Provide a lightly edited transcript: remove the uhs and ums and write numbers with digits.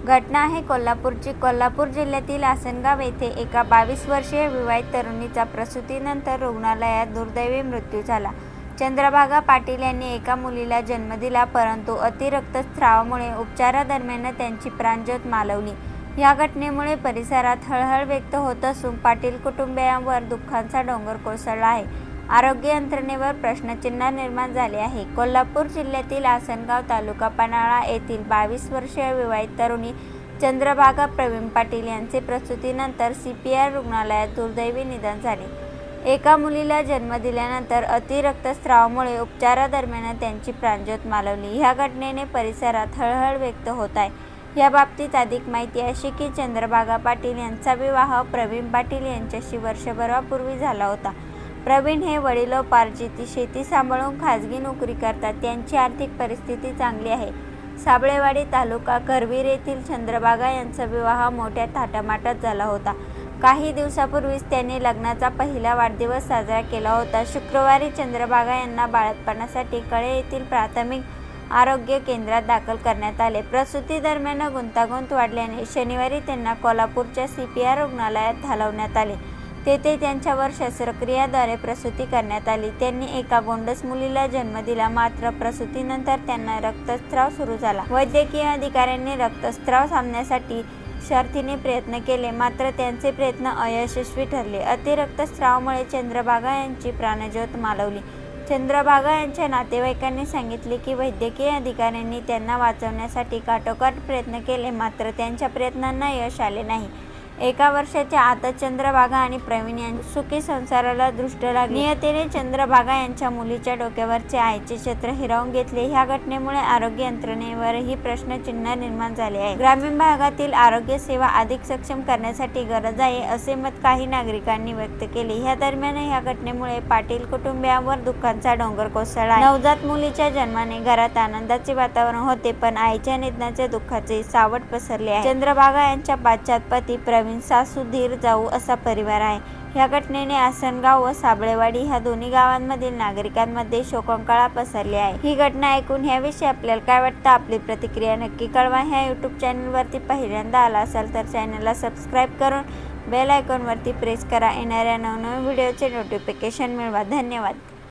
घटना आहे कोल्हापूरची। कोल्हापूर जिल्ह्यातील आसनगाव येथे एका 22 वर्षीय विवाहित तरुणीचा प्रसूतीनंतर रुग्णालयात दुर्दैवी मृत्यू झाला। चंद्रभागा पाटील यांनी एका मुलीला जन्म दिला, परंतु अति रक्तस्रावामुळे उपचारादरम्यान त्यांची प्राणज्योत मालवली। या घटनेमुळे परिसरात हळहळ व्यक्त होत असून पाटील कुटुंबियांवर दुःखाचा डोंगर कोसळला आहे। आरोग्य यंत्रणेवर प्रश्नचिन्ह निर्माण झाले आहे। कोल्हापूर जिल्ह्यातील आसनगाव तालुका पन्हाळा येथील 22 वर्षीय विवाहित तरुणी चंद्रभागा प्रवीण पाटील यांचे प्रसूतीनंतर CPR रुग्णालयात दुर्दैवी निधन झाले। एका मुलीला जन्म दिल्यानंतर अति रक्तस्रावामुळे उपचारादरम्यान त्यांची प्राणज्योत मालवली। या घटनेने परिसरात हळहळ व्यक्त होत आहे। या बाबतीत अधिक माहिती अशी की चंद्रभागा पाटील यांचा विवाह प्रवीण पाटील यांच्याशी वर्षभरापूर्वी झाला होता। प्रवीण हे वडिलोपार्जित शेती सांभाळून खाजगी नोकरी करतात। त्यांची आर्थिक परिस्थिती चांगली आहे। साबळेवाडी तालुका करवीर येथील चंद्रभागा यांचा विवाह मोठ्या थाटामाटात झाला होता। काही दिवसापूर्वीच त्यांनी लग्नाचा पहिला वाढदिवस साजरा केला होता। शुक्रवारी चंद्रभागा यांना बाळंतपणासाठी कळे येथील प्राथमिक आरोग्य केंद्रात दाखल करण्यात आले। प्रसूती दरम्यान गुंतागुंत वाढल्याने शनिवारी त्यांना कोल्हापूरच्या CPR रुग्णालयात हलवण्यात आले। तेथे त्यांच्यावर शस्त्रक्रियेद्वारे प्रसूती करण्यात आली। त्यांनी एका गोंडस मुलीला जन्म दिला, मात्र प्रसूतीनंतर त्यांना रक्तस्राव सुरू झाला। वैद्यकीय अधिकाऱ्यांनी रक्तस्राव थांबवण्यासाठी शर्थीने प्रयत्न केले, मात्र त्यांचे प्रयत्न अयशस्वी ठरले। अति रक्तस्रावामुळे चंद्रभागा यांची प्राणज्योत मालवली। चंद्रभागा यांच्या नातेवाईकांनी सांगितले की वैद्यकीय अधिकाऱ्यांनी त्यांना वाचवण्यासाठी काटोकाट प्रयत्न केले, मात्र त्यांच्या प्रयत्नांना यश आले नाही। एका वर्षाच्या आतच चंद्रभागा आणि प्रवीण यांच्या सुखी संसाराला दृष्ट लागले। नियतीने चंद्रभागा यांच्या मुलीच्या डोक्यावरचे आईचे छत्र हिरावून घेतले। ह्या घटनेमुळे आरोग्य यंत्रणेवरही प्रश्नचिन्ह निर्माण झाले आहे। ग्रामीण भागातील आरोग्य सेवा अधिक सक्षम करण्यासाठी गरज आहे, असे मत काही नागरिकांनी व्यक्त केले। या दरम्यान या घटनेमुळे पाटील कुटुंबियांवर दुःखाचा डोंगर कोसळला। नवजात मुलीच्या जन्माने घरात आनंदाचे वातावरण होते, पण आईच्या निधनाचे दुःखाचे सावट पसरले आहे। चंद्रभागा यांच्या पाश्चात पती प्रवीण सासू धीर जाऊ असा परिवार आहे। या घटनेने आसनगाव व साबळेवाडी ह्या दोन्ही गावांमधील नागरिकांमध्ये शोककळा पसरली आहे। ही घटना ऐकून याविषयी आपल्याला काय वाटतं? आपली प्रतिक्रिया नक्की कळवा। ह्या YouTube चॅनलवरती पहिल्यांदा आला असाल तर चॅनलला सबस्क्राईब करून बेल आयकॉनवरती प्रेस करा। येणाऱ्या नवनवीन व्हिडिओचे नोटिफिकेशन मिळवा। धन्यवाद।